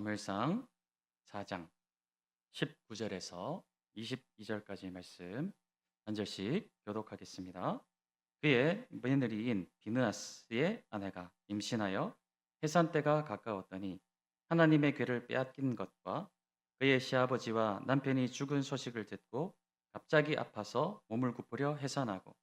사무엘상 4장 19절에서 22절까지 말씀 한 절씩 교독하겠습니다. 그의 며느리인 비느하스의 아내가 임신하여 해산 때가 가까웠더니 하나님의 괴를 빼앗긴 것과 그의 시아버지와 남편이 죽은 소식을 듣고 갑자기 아파서 몸을 굽으려 해산하고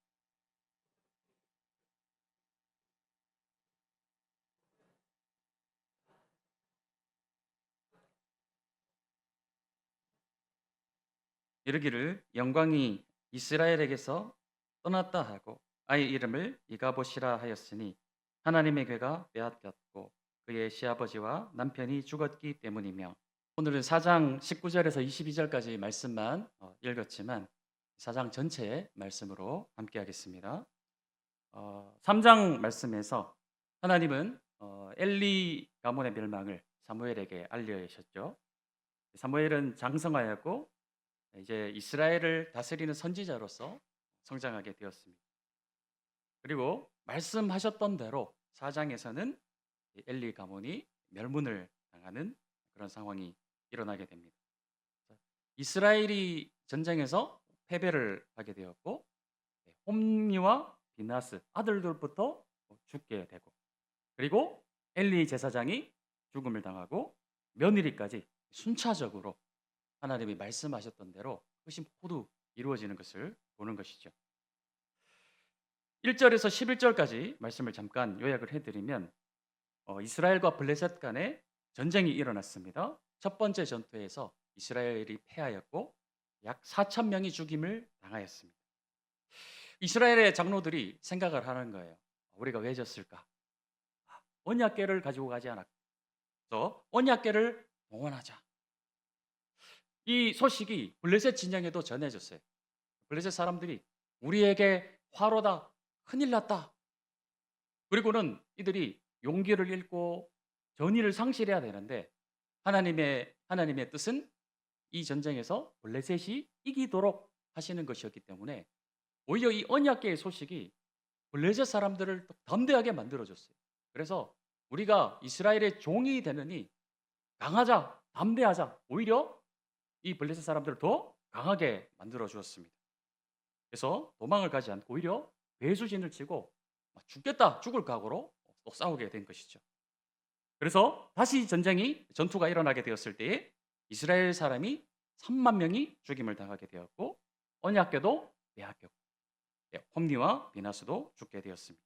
이르기를 영광이 이스라엘에게서 떠났다 하고 아이 이름을 이가봇이라 하였으니 하나님의 괴가 빼앗겼고 그의 시아버지와 남편이 죽었기 때문이며. 오늘은 4장 19절에서 22절까지 말씀만 읽었지만 4장 전체의 말씀으로 함께 하겠습니다. 3장 말씀에서 하나님은 엘리 가문의 멸망을 사무엘에게 알려주셨죠. 사무엘은 장성하였고 이제 이스라엘을 다스리는 선지자로서 성장하게 되었습니다. 그리고 말씀하셨던 대로 4장에서는 엘리 가문이 멸문을 당하는 그런 상황이 일어나게 됩니다. 이스라엘이 전쟁에서 패배를 하게 되었고 홈니와 비나스 아들들부터 죽게 되고, 그리고 엘리 제사장이 죽음을 당하고 며느리까지 순차적으로 하나님이 말씀하셨던 대로 그것이 모두 이루어지는 것을 보는 것이죠. 1절에서 11절까지 말씀을 잠깐 요약을 해드리면 이스라엘과 블레셋 간에 전쟁이 일어났습니다. 첫 번째 전투에서 이스라엘이 패하였고 약 4천 명이 죽임을 당하였습니다. 이스라엘의 장로들이 생각을 하는 거예요. 우리가 왜 졌을까? 언약궤를 가지고 가지 않았어. 언약궤를 봉헌하자. 이 소식이 블레셋 진영에도 전해졌어요. 블레셋 사람들이 우리에게 화로다, 큰일 났다. 그리고는 이들이 용기를 잃고 전의를 상실해야 되는데 하나님의 뜻은 이 전쟁에서 블레셋이 이기도록 하시는 것이었기 때문에 오히려 이 언약궤의 소식이 블레셋 사람들을 더 담대하게 만들어줬어요. 그래서 우리가 이스라엘의 종이 되느니 강하자, 담대하자. 오히려 이 블레셋 사람들을 더 강하게 만들어 주었습니다. 그래서 도망을 가지 않고 오히려 배수진을 치고 죽겠다, 죽을 각오로 또 싸우게 된 것이죠. 그래서 다시 전투가 일어나게 되었을 때에 이스라엘 사람이 3만 명이 죽임을 당하게 되었고 언약궤도 빼앗겼고 홈니와 비나스도 죽게 되었습니다.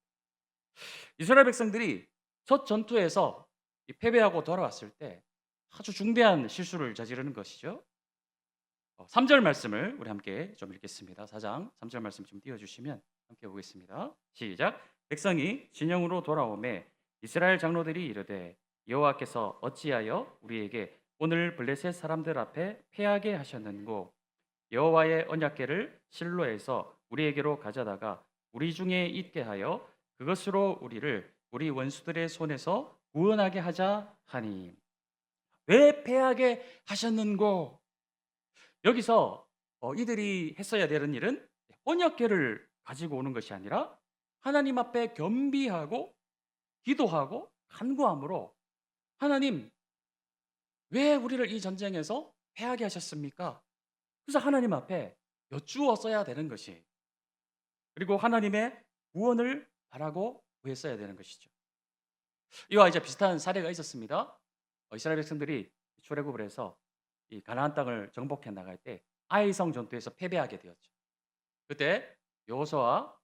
이스라엘 백성들이 첫 전투에서 패배하고 돌아왔을 때 아주 중대한 실수를 저지르는 것이죠. 3절 말씀을 우리 함께 좀 읽겠습니다. 4장 3절 말씀 좀 띄워주시면 함께 보겠습니다. 시작. 백성이 진영으로 돌아오매 이스라엘 장로들이 이르되 여호와께서 어찌하여 우리에게 오늘 블레셋 사람들 앞에 패하게 하셨는고 여호와의 언약궤를 실로에서 우리에게로 가져다가 우리 중에 있게 하여 그것으로 우리를 우리 원수들의 손에서 구원하게 하자 하니. 왜 패하게 하셨는고? 여기서 이들이 했어야 되는 일은 언약궤를 가지고 오는 것이 아니라 하나님 앞에 겸비하고 기도하고 간구함으로 하나님, 왜 우리를 이 전쟁에서 패하게 하셨습니까? 그래서 하나님 앞에 여쭈었어야 되는 것이, 그리고 하나님의 구원을 바라고 구했어야 되는 것이죠. 이와 이제 비슷한 사례가 있었습니다. 이스라엘 백성들이 출애굽을 해서 이 가나안 땅을 정복해 나갈 때 아이성 전투에서 패배하게 되었죠. 그때 여호수아와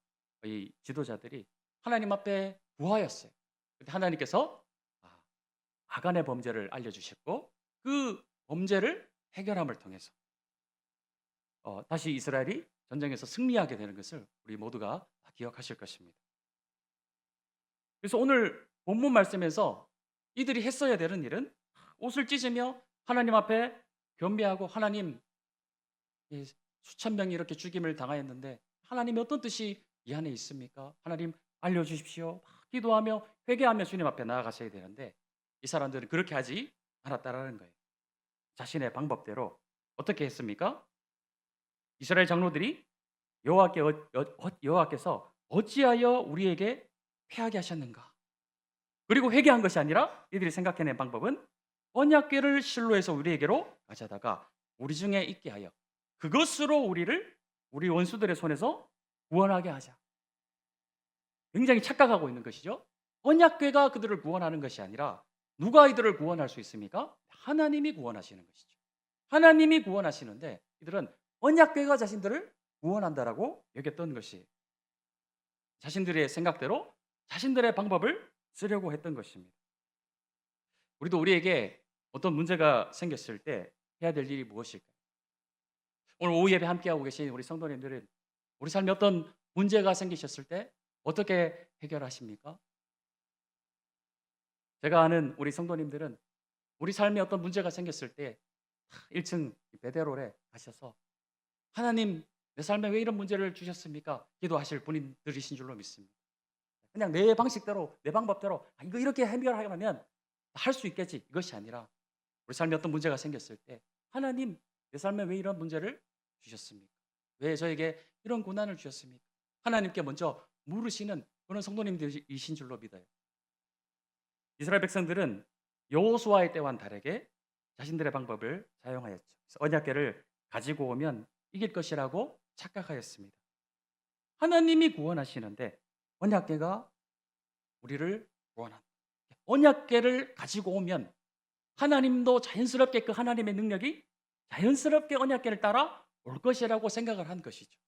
이 지도자들이 하나님 앞에 구하였어요. 그때 하나님께서 아간의 범죄를 알려주셨고 그 범죄를 해결함을 통해서 다시 이스라엘이 전쟁에서 승리하게 되는 것을 우리 모두가 기억하실 것입니다. 그래서 오늘 본문 말씀에서 이들이 했어야 되는 일은 옷을 찢으며 하나님 앞에 겸비하고, 하나님, 수천 명이 이렇게 죽임을 당하였는데 하나님의 어떤 뜻이 이 안에 있습니까? 하나님 알려주십시오. 기도하며 회개하며 주님 앞에 나아가셔야 되는데 이 사람들은 그렇게 하지 않았다라는 거예요. 자신의 방법대로 어떻게 했습니까? 이스라엘 장로들이 여호와께서 어찌하여 우리에게 패하게 하셨는가? 그리고 회개한 것이 아니라 이들이 생각해낸 방법은 언약궤를 실로에서 우리에게로 가져다가 우리 중에 있게 하여 그것으로 우리를 우리 원수들의 손에서 구원하게 하자. 굉장히 착각하고 있는 것이죠. 언약궤가 그들을 구원하는 것이 아니라 누가 이들을 구원할 수 있습니까? 하나님이 구원하시는 것이죠. 하나님이 구원하시는데 이들은 언약궤가 자신들을 구원한다라고 여겼던 것이 자신들의 생각대로 자신들의 방법을 쓰려고 했던 것입니다. 우리도 우리에게 어떤 문제가 생겼을 때 해야 될 일이 무엇일까요? 오늘 오후 예배 함께하고 계신 우리 성도님들은 우리 삶에 어떤 문제가 생기셨을 때 어떻게 해결하십니까? 제가 아는 우리 성도님들은 우리 삶에 어떤 문제가 생겼을 때 1층 베데로에 가셔서 하나님 내 삶에 왜 이런 문제를 주셨습니까? 기도하실 분들이신 줄로 믿습니다. 그냥 내 방식대로 내 방법대로 이거 이렇게 해결하면 할 수 있겠지 이것이 아니라 우리 삶에 어떤 문제가 생겼을 때 하나님 내 삶에 왜 이런 문제를 주셨습니까? 왜 저에게 이런 고난을 주셨습니까? 하나님께 먼저 물으시는 그런 성도님들이신 줄로 믿어요. 이스라엘 백성들은 여호수아의 때와는 다르게 자신들의 방법을 사용하였죠. 그래서 언약궤를 가지고 오면 이길 것이라고 착각하였습니다. 하나님이 구원하시는데 언약궤가 우리를 구원한다. 언약궤를 가지고 오면 하나님도 자연스럽게 그 하나님의 능력이 자연스럽게 언약궤를 따라 올 것이라고 생각을 한 것이죠.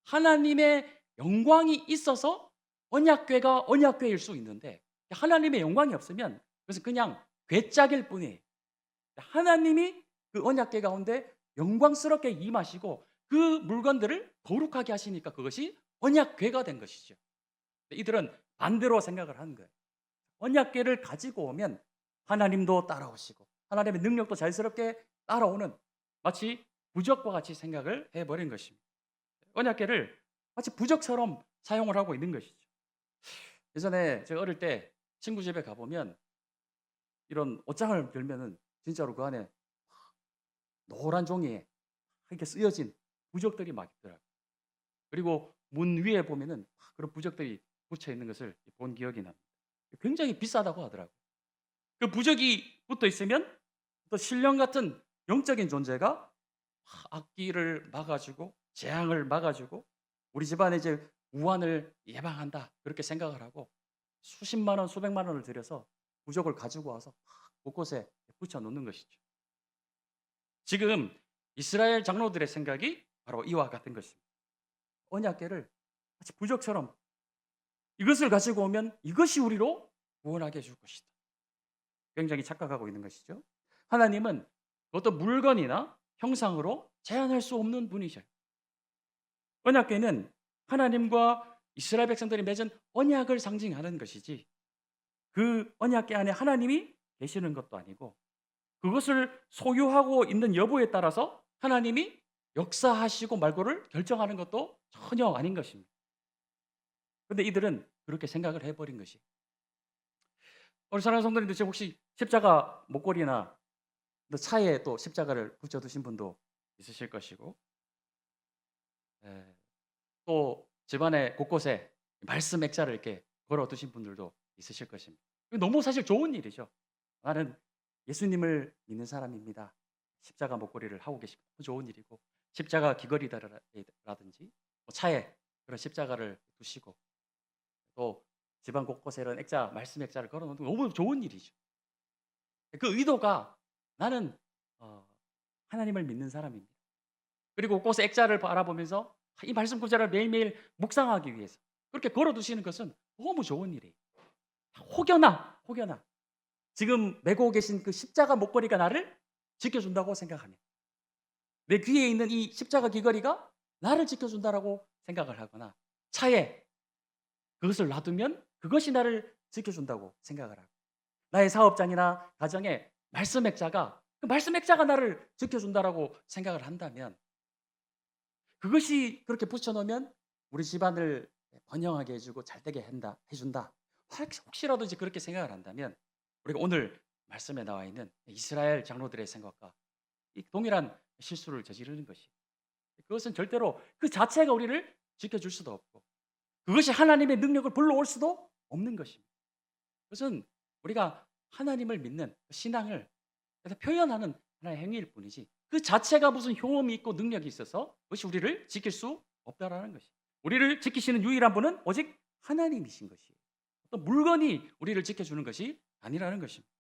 하나님의 영광이 있어서 언약궤가 언약궤일 수 있는데 하나님의 영광이 없으면 그것은 그냥 괴짝일 뿐이에요. 하나님이 그 언약궤 가운데 영광스럽게 임하시고 그 물건들을 거룩하게 하시니까 그것이 언약궤가 된 것이죠. 이들은 반대로 생각을 한 거예요. 언약궤를 가지고 오면 하나님도 따라오시고 하나님의 능력도 자연스럽게 따라오는 마치 부적과 같이 생각을 해버린 것입니다. 언약궤를 마치 부적처럼 사용을 하고 있는 것이죠. 예전에 제가 어릴 때 친구 집에 가보면 이런 옷장을 열면은 진짜로 그 안에 노란 종이에 이렇게 쓰여진 부적들이 막 있더라고요. 그리고 문 위에 보면은 그런 부적들이 붙여 있는 것을 본 기억이 납니다. 굉장히 비싸다고 하더라고요. 그 부적이 붙어 있으면 또 신령 같은 영적인 존재가 악기를 막아주고 재앙을 막아주고 우리 집안의 이제 우환을 예방한다 그렇게 생각을 하고 수십만 원, 수백만 원을 들여서 부적을 가지고 와서 곳곳에 붙여 놓는 것이죠. 지금 이스라엘 장로들의 생각이 바로 이와 같은 것입니다. 언약궤를 마치 부적처럼 이것을 가지고 오면 이것이 우리로 구원하게 해줄 것이다. 굉장히 착각하고 있는 것이죠. 하나님은 어떤 물건이나 형상으로 제한할 수 없는 분이셔요. 언약궤는 하나님과 이스라엘 백성들이 맺은 언약을 상징하는 것이지 그 언약궤 안에 하나님이 계시는 것도 아니고 그것을 소유하고 있는 여부에 따라서 하나님이 역사하시고 말고를 결정하는 것도 전혀 아닌 것입니다. 그런데 이들은 그렇게 생각을 해버린 것이. 우리 사랑하는 성도님들 지금 혹시 십자가 목걸이나 차에 또 십자가를 붙여두신 분도 있으실 것이고 또 집안에 곳곳에 말씀 액자를 이렇게 걸어두신 분들도 있으실 것입니다. 너무 사실 좋은 일이죠. 나는 예수님을 믿는 사람입니다. 십자가 목걸이를 하고 계시고 좋은 일이고 십자가 귀걸이라든지 차에 그런 십자가를 두시고 또 집안 곳곳에 이런 액자, 말씀 액자를 걸어놓는 건 너무 좋은 일이죠. 그 의도가 나는 하나님을 믿는 사람입니다. 그리고 곳곳에 액자를 바라보면서 이 말씀 구절을 매일매일 묵상하기 위해서 그렇게 걸어두시는 것은 너무 좋은 일이에요. 혹여나 지금 메고 계신 그 십자가 목걸이가 나를 지켜준다고 생각하면 내 귀에 있는 이 십자가 귀걸이가 나를 지켜준다라고 생각을 하거나 차에 그것을 놔두면 그것이 나를 지켜준다고 생각을 하고 나의 사업장이나 가정에 말씀 액자가 그 말씀 액자가 나를 지켜준다라고 생각을 한다면 그것이 그렇게 붙여놓으면 우리 집안을 번영하게 해주고 잘되게 해준다. 혹시라도 이제 그렇게 생각을 한다면 우리가 오늘 말씀에 나와 있는 이스라엘 장로들의 생각과 이 동일한 실수를 저지르는 것이 그것은 절대로 그 자체가 우리를 지켜줄 수도 없고 그것이 하나님의 능력을 불러올 수도 없는 것입니다. 그것은 우리가 하나님을 믿는 신앙을 표현하는 하나의 행위일 뿐이지 그 자체가 무슨 효험이 있고 능력이 있어서 그것이 우리를 지킬 수 없다라는 것이. 우리를 지키시는 유일한 분은 오직 하나님이신 것이에요. 어떤 물건이 우리를 지켜주는 것이 아니라는 것입니다.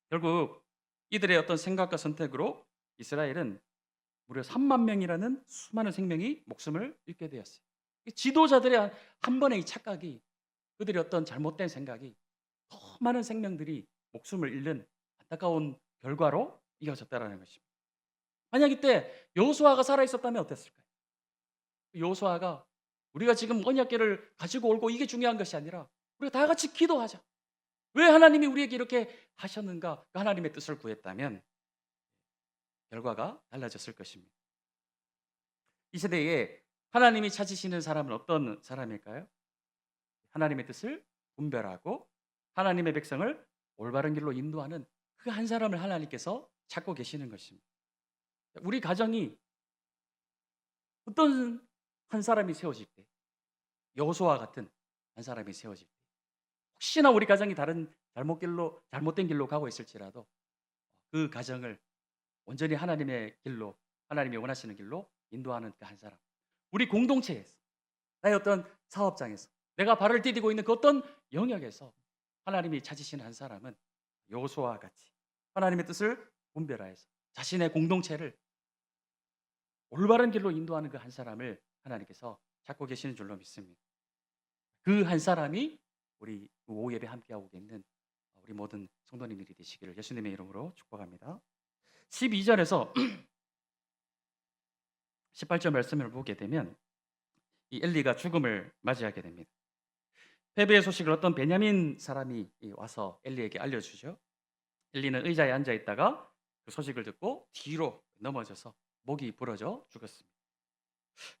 결국 이들의 어떤 생각과 선택으로 이스라엘은 무려 3만 명이라는 수많은 생명이 목숨을 잃게 되었어요. 이 지도자들의 한 번의 이 착각이 그들의 어떤 잘못된 생각이 더 많은 생명들이 목숨을 잃는 안타까운 결과로 이어졌다라는 것입니다. 만약 이때 여호수아가 살아 있었다면 어땠을까요? 여호수아가 우리가 지금 언약궤를 가지고 올고 이게 중요한 것이 아니라 우리가 다 같이 기도하자. 왜 하나님이 우리에게 이렇게 하셨는가? 그 하나님의 뜻을 구했다면 결과가 달라졌을 것입니다. 이 시대에 하나님이 찾으시는 사람은 어떤 사람일까요? 하나님의 뜻을 분별하고 하나님의 백성을 올바른 길로 인도하는 그 한 사람을 하나님께서 찾고 계시는 것입니다. 우리 가정이 어떤 한 사람이 세워질 때, 여호수아와 같은 한 사람이 세워질 때, 혹시나 우리 가정이 다른 잘못된 길로 가고 있을지라도 그 가정을 온전히 하나님의 길로, 하나님이 원하시는 길로 인도하는 그 한 사람. 우리 공동체에서, 나의 어떤 사업장에서, 내가 발을 디디고 있는 그 어떤 영역에서 하나님이 찾으시는 한 사람은 여호수아와 같이 하나님의 뜻을 분별하여서 자신의 공동체를 올바른 길로 인도하는 그 한 사람을 하나님께서 찾고 계시는 줄로 믿습니다. 그 한 사람이 우리 오후 예배 함께하고 있는 우리 모든 성도님들이 되시기를 예수님의 이름으로 축복합니다. 12절에서 18절 말씀을 보게 되면 이 엘리가 죽음을 맞이하게 됩니다. 패배의 소식을 어떤 베냐민 사람이 와서 엘리에게 알려주죠. 엘리는 의자에 앉아 있다가 그 소식을 듣고 뒤로 넘어져서 목이 부러져 죽었습니다.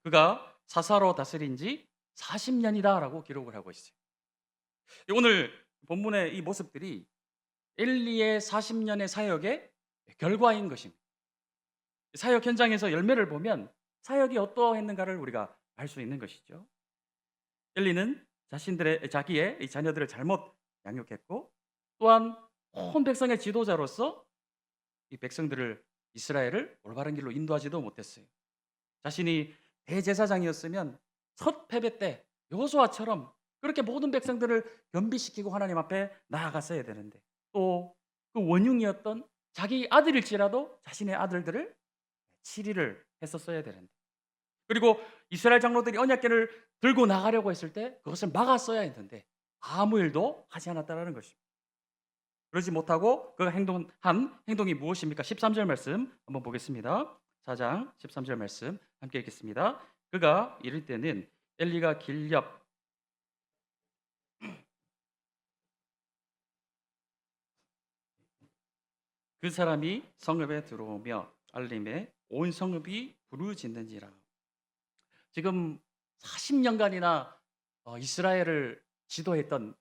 그가 사사로 다스린 지 40년이다라고 기록을 하고 있어요. 오늘 본문의 이 모습들이 엘리의 40년의 사역의 결과인 것입니다. 사역 현장에서 열매를 보면 사역이 어떠했는가를 우리가 알 수 있는 것이죠. 엘리는 자기의 이 자녀들을 잘못 양육했고 또한 온 백성의 지도자로서 이 백성들을 이스라엘을 올바른 길로 인도하지도 못했어요. 자신이 대제사장이었으면 첫 패배 때 여호수아처럼 그렇게 모든 백성들을 겸비시키고 하나님 앞에 나아갔어야 되는데 또 그 원흉이었던 자기 아들일지라도 자신의 아들들을 치리를 했었어야 되는데 그리고 이스라엘 장로들이 언약궤를 들고 나가려고 했을 때 그것을 막았어야 했는데 아무 일도 하지 않았다는 것입니다. 그러지 못하고 그가 한 행동이 무엇입니까? 13절 말씀 한번 보겠습니다. 4장 13절 말씀 함께 읽겠습니다. 그가 이를 때는 엘리가 길 옆 그 사람이 성읍에 들어오며 알림에 온 성읍이 부르짖는지라. 지금 40년간이나 이스라엘을 지도했던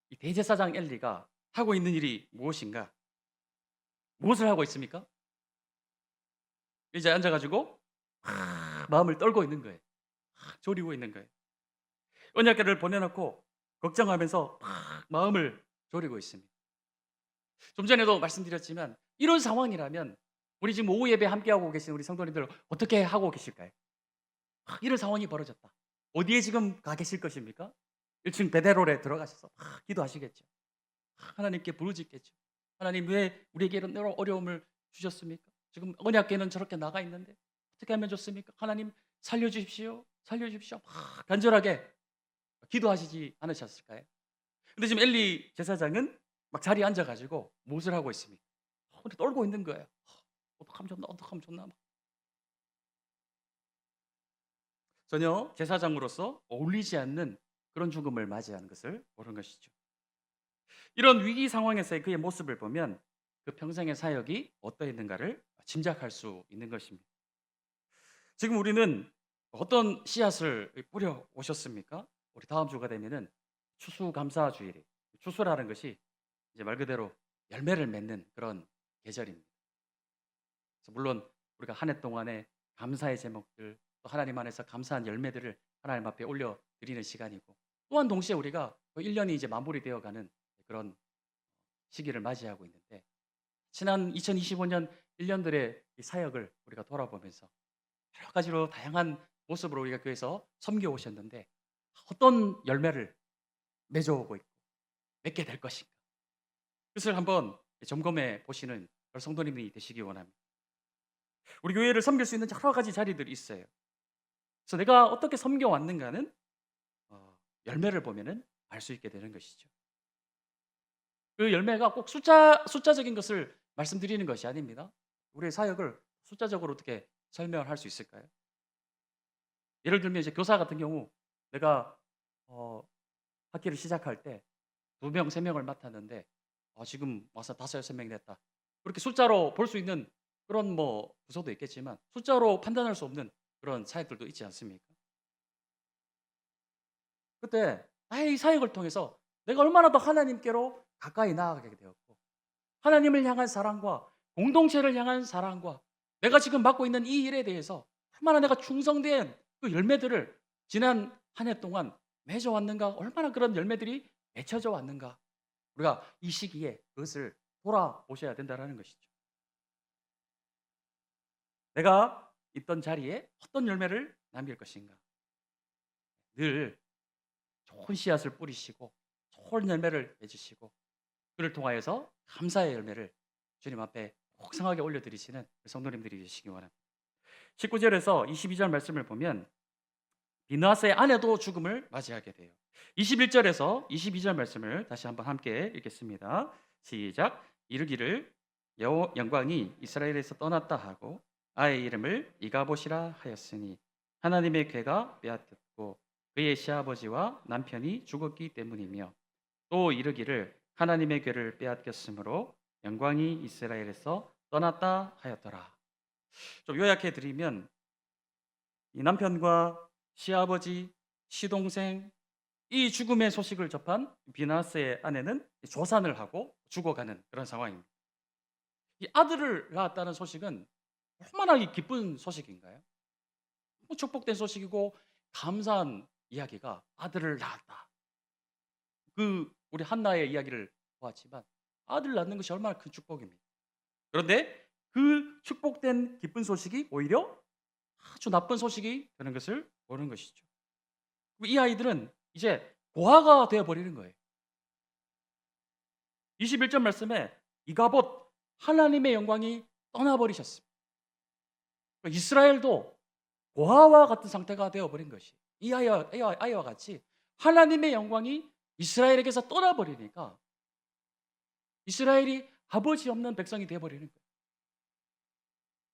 이 대제사장 엘리가 하고 있는 일이 무엇인가? 무엇을 하고 있습니까? 이제 앉아가지고 마음을 떨고 있는 거예요. 졸이고 있는 거예요. 언약궤를 보내놓고 걱정하면서 마음을 졸이고 있습니다. 좀 전에도 말씀드렸지만 이런 상황이라면 우리 지금 오후 예배 함께하고 계신 우리 성도님들 어떻게 하고 계실까요? 이런 상황이 벌어졌다. 어디에 지금 가 계실 것입니까? 1층 베데롤에 들어가셔서 기도하시겠죠. 하나님께 부르짖겠죠. 하나님 왜 우리에게 이런 어려움을 주셨습니까? 지금 언약궤는 저렇게 나가 있는데 어떻게 하면 좋습니까? 하나님 살려주십시오. 살려주십시오. 간절하게 기도하시지 않으셨을까요? 근데 지금 엘리 제사장은 막 자리에 앉아가지고 무엇을 하고 있습니까? 근데 떨고 있는 거예요. 어떡하면 좋나 어떡하면 좋나 막. 전혀 제사장으로서 어울리지 않는 그런 죽음을 맞이하는 것을 보는 것이죠. 이런 위기 상황에서의 그의 모습을 보면 그 평생의 사역이 어떠했는가를 짐작할 수 있는 것입니다. 지금 우리는 어떤 씨앗을 뿌려 오셨습니까? 우리 다음 주가 되면은 추수감사주일이 추수라는 것이 이제 말 그대로 열매를 맺는 그런 계절입니다. 그래서 물론 우리가 한 해 동안에 감사의 제목들 또 하나님 안에서 감사한 열매들을 하나님 앞에 올려 드리는 시간이고 또한 동시에 우리가 1년이 이제 마무리되어 가는 그런 시기를 맞이하고 있는데 지난 2025년 1년들의 이 사역을 우리가 돌아보면서 여러 가지로 다양한 모습으로 우리가 교회에서 섬겨 오셨는데 어떤 열매를 맺어오고 있고 맺게 될 것인가? 그것을 한번 점검해 보시는 성도님이 되시기 원합니다. 우리 교회를 섬길 수 있는 여러 가지 자리들이 있어요. 그래서 내가 어떻게 섬겨 왔는가는 열매를 보면은 알 수 있게 되는 것이죠. 그 열매가 꼭 숫자적인 것을 말씀드리는 것이 아닙니다. 우리의 사역을 숫자적으로 어떻게 설명을 할 수 있을까요? 예를 들면 이제 교사 같은 경우 내가 학기를 시작할 때 2명, 3명을 맡았는데 지금 와서 5, 6명이 됐다. 그렇게 숫자로 볼 수 있는 그런 뭐 부서도 있겠지만 숫자로 판단할 수 없는 그런 사역들도 있지 않습니까? 그때 나의 이 사역을 통해서 내가 얼마나 더 하나님께로 가까이 나아가게 되었고 하나님을 향한 사랑과 공동체를 향한 사랑과 내가 지금 맡고 있는 이 일에 대해서 얼마나 내가 충성된 그 열매들을 지난 한 해 동안 맺어왔는가, 얼마나 그런 열매들이 맺혀져 왔는가. 우리가 이 시기에 그것을 돌아보셔야 된다는 것이죠. 내가 있던 자리에 어떤 열매를 남길 것인가. 늘 좋은 씨앗을 뿌리시고 좋은 열매를 맺으시고 그를 통하여서 감사의 열매를 주님 앞에 혹성하게 올려드리시는 성도님들이 되시기 원합니다. 19절에서 22절 말씀을 보면 비느하스의 아내도 죽음을 맞이하게 돼요. 21절에서 22절 말씀을 다시 한번 함께 읽겠습니다. 시작. 이르기를 영광이 이스라엘에서 떠났다 하고 아이의 이름을 이가봇이라 하였으니 하나님의 괴가 빼앗겼고 그의 시아버지와 남편이 죽었기 때문이며 또 이르기를 하나님의 괴를 빼앗겼으므로 영광이 이스라엘에서 떠났다 하였더라. 좀 요약해 드리면 이 남편과 시아버지, 시동생 이 죽음의 소식을 접한 비나스의 아내는 조산을 하고 죽어가는 그런 상황입니다. 이 아들을 낳았다는 소식은 얼마나 기쁜 소식인가요? 축복된 소식이고 감사한 이야기가 아들을 낳았다. 우리 한나의 이야기를 보았지만 아들 낳는 것이 얼마나 큰 축복입니다. 그런데 그 축복된 기쁜 소식이 오히려 아주 나쁜 소식이 되는 것을 보는 것이죠. 이 아이들은 이제 고아가 되어버리는 거예요. 21절 말씀에 이가봇 하나님의 영광이 떠나버리셨습니다. 이스라엘도 고아와 같은 상태가 되어버린 것이 이 아이와 같이 하나님의 영광이 이스라엘에게서 떠나버리니까 이스라엘이 아버지 없는 백성이 되어버리는 거예요.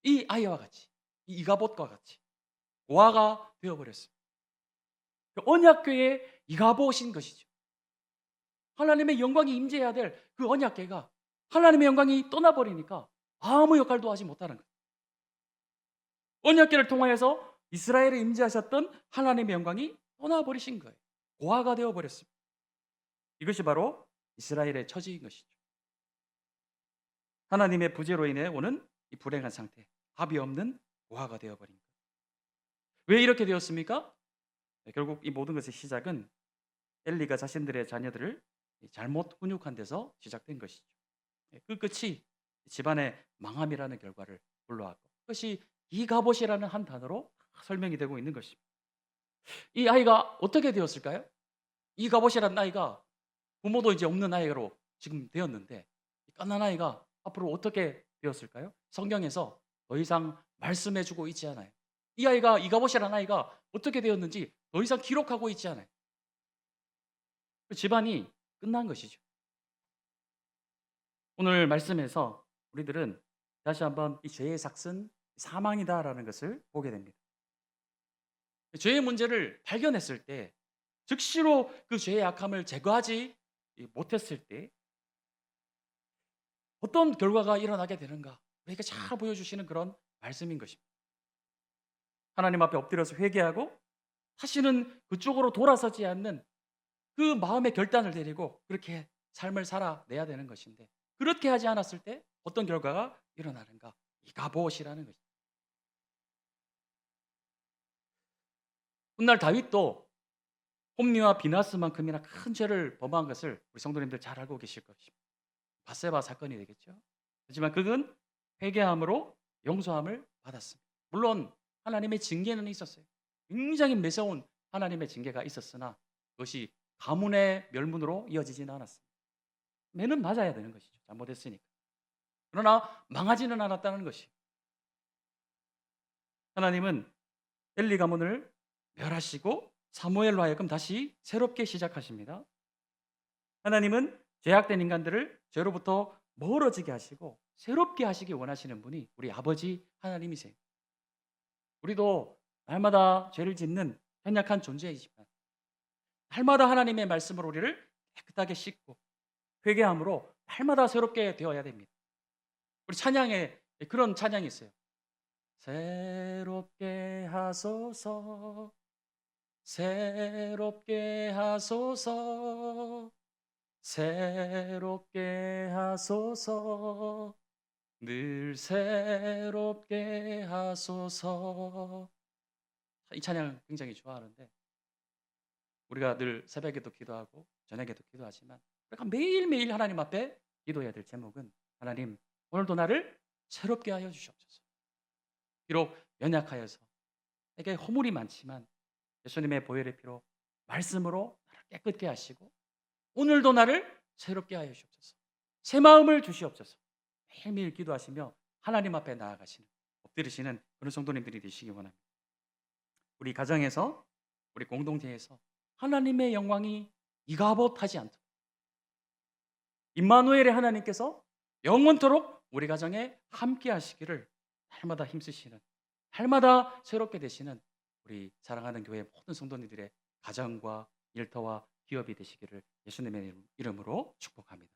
이 아이와 같이 이 이가봇과 같이 고아가 되어버렸습니다. 언약궤의 이가봇인 것이죠. 하나님의 영광이 임재해야 될 그 언약궤가 하나님의 영광이 떠나버리니까 아무 역할도 하지 못하는 거예요. 언약궤를 통하여서 이스라엘에 임재하셨던 하나님의 영광이 떠나버리신 거예요. 고아가 되어버렸습니다. 이것이 바로 이스라엘의 처지인 것이죠. 하나님의 부재로 인해 오는 이 불행한 상태, 답이 없는 고아가 되어버린 거예요. 왜 이렇게 되었습니까? 결국 이 모든 것의 시작은 엘리가 자신들의 자녀들을 잘못 훈육한 데서 시작된 것이죠. 그 끝이 집안의 망함이라는 결과를 불러왔고 그것이 이가봇이라는 한 단어로 설명이 되고 있는 것입니다. 이 아이가 어떻게 되었을까요? 이가봇이라는 아이가 부모도 이제 없는 아이로 지금 되었는데 갓난 아이가 앞으로 어떻게 되었을까요? 성경에서 더 이상 말씀해주고 있지 않아요. 이 아이가 이가봇이라는 아이가 어떻게 되었는지 더 이상 기록하고 있지 않아요. 그 집안이 끝난 것이죠. 오늘 말씀에서 우리들은 다시 한번 이 죄의 삭은 사망이다라는 것을 보게 됩니다. 죄의 문제를 발견했을 때 즉시로 그 죄의 악함을 제거하지 못했을 때 어떤 결과가 일어나게 되는가 우리에게 잘 보여주시는 그런 말씀인 것입니다. 하나님 앞에 엎드려서 회개하고 다시는 그쪽으로 돌아서지 않는 그 마음의 결단을 데리고 그렇게 삶을 살아내야 되는 것인데 그렇게 하지 않았을 때 어떤 결과가 일어나는가? 이가봇이라는 것입니다. 훗날 다윗도 홈리와 비나스만큼이나 큰 죄를 범한 것을 우리 성도님들 잘 알고 계실 것입니다. 바세바 사건이 되겠죠. 하지만 그는 회개함으로 용서함을 받았습니다. 물론 하나님의 징계는 있었어요. 굉장히 매서운 하나님의 징계가 있었으나 그것이 가문의 멸문으로 이어지지는 않았습니다. 매는 맞아야 되는 것이죠. 잘못했으니까. 그러나 망하지는 않았다는 것이. 하나님은 엘리 가문을 멸하시고 사무엘로 하여금 다시 새롭게 시작하십니다. 하나님은 죄악된 인간들을 죄로부터 멀어지게 하시고 새롭게 하시기 원하시는 분이 우리 아버지 하나님이세요. 우리도 날마다 죄를 짓는 연약한 존재이지만 날마다 하나님의 말씀으로 우리를 깨끗하게 씻고 회개함으로 날마다 새롭게 되어야 됩니다. 우리 찬양에 그런 찬양이 있어요. 새롭게 하소서, 새롭게 하소서, 새롭게 하소서, 늘 새롭게 하소서. 이 찬양 굉장히 좋아하는데 우리가 늘 새벽에도 기도하고 저녁에도 기도하지만 우리가 매일매일 하나님 앞에 기도해야 될 제목은 하나님 오늘도 나를 새롭게 하여 주시옵소서. 비록 연약하여서 내게 허물이 많지만 예수님의 보혈의 피로 말씀으로 나를 깨끗게 하시고 오늘도 나를 새롭게 하여 주옵소서. 새 마음을 주시옵소서. 매일매일 기도하시며 하나님 앞에 나아가시는 엎드리시는 그런 성도님들이 되시기 원합니다. 우리 가정에서 우리 공동체에서 하나님의 영광이 이가봇하지 않도록 임마누엘의 하나님께서 영원토록 우리 가정에 함께 하시기를 날마다 힘쓰시는 날마다 새롭게 되시는 우리 사랑하는 교회 모든 성도님들의 가정과 일터와 기업이 되시기를 예수님의 이름으로 축복합니다.